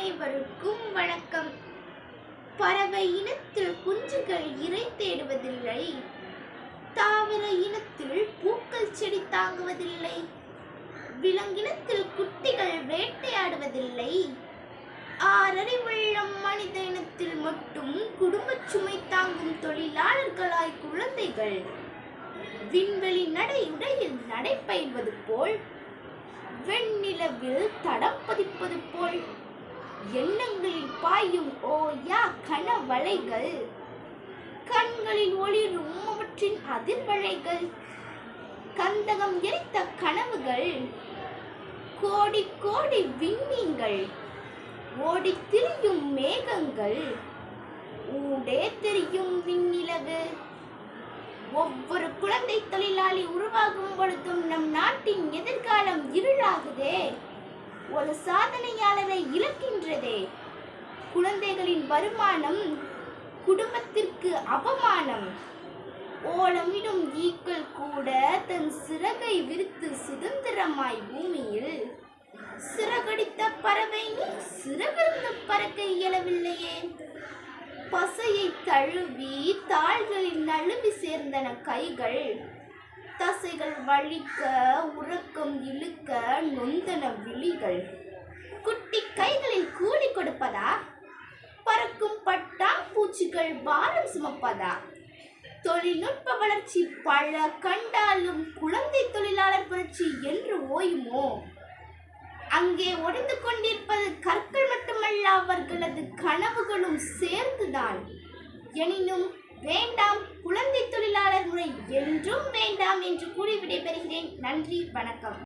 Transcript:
அனைவருக்கும் வணக்கம். பறவை இனத்தில் குஞ்சுகள் இரை தேடுவதில்லை, தாவர இனத்தில் பூக்கள் செடி தாங்குவதில்லை, விலங்கினத்தில் குட்டிகள் வேட்டையாடுவதில்லை, ஆறறிவுள்ள மனித இனத்தில் மட்டும் குடும்பச் சுமை தாங்கும் தொழிலாளர்களாய் குழந்தைகள். விண்வெளி நடையுடையில் நடைபயில்வது போல், வெண்ணிலவில் தடம் பதிப்பது போல், எண்ணங்களில் பாயும் ஓயா கனவலைகள், கண்களில் ஒளிரும் அவற்றின் அதிர்வலைகள், கந்தகம் எரித்த கனவுகள், கோடி கோடி விண்மீன்கள், ஓடித் திரியும் மேகங்கள், ஊடே தெரியும் விண்ணிலவு. ஒவ்வொரு குழந்தை தொழிலாளி உருவாகும் பொழுதும் நம் நாட்டின் எதிர்காலம் இருளாகுதே, ஒரு சாதனையாளரை இழக்கின்றதே. குழந்தைகளின் வருமானம் குடும்பத்திற்கு அவமானம். ஓலமிடும் ஈக்கள் கூட தன் சிறகை விரித்து சுதந்திரமாய் பூமியில், சிறகடித்த பறவை சிறகிருந்து பறக்க இயலவில்லையே. பசையை தழுவி தாள்களில் நழுவி சேர்ந்தன கைகள், தசைகள் வலிக்க உறக்கம் இழுக்க நொந்தன விழிகள். குட்டி கைகளில் கூலி கொடுப்பதா, பறக்கும் பட்டாம்பூச்சிகள் பாரம் சுமப்பதா? தொழில்நுட்ப வளர்ச்சி பல கண்டாலும் குழந்தை தொழிலாளர் புரட்சி என்று ஓயுமோ? அங்கே ஒடிந்து கொண்டிருப்பது கற்கள் மட்டுமல்ல, அவர்களது கனவுகளும் சேர்ந்துதான். எனினும் வேண்டாம், குழந்தை தொழிலாளர் முறை என்றும் வேண்டாம் என்று கூறி விடைபெறுகிறேன். நன்றி, வணக்கம்.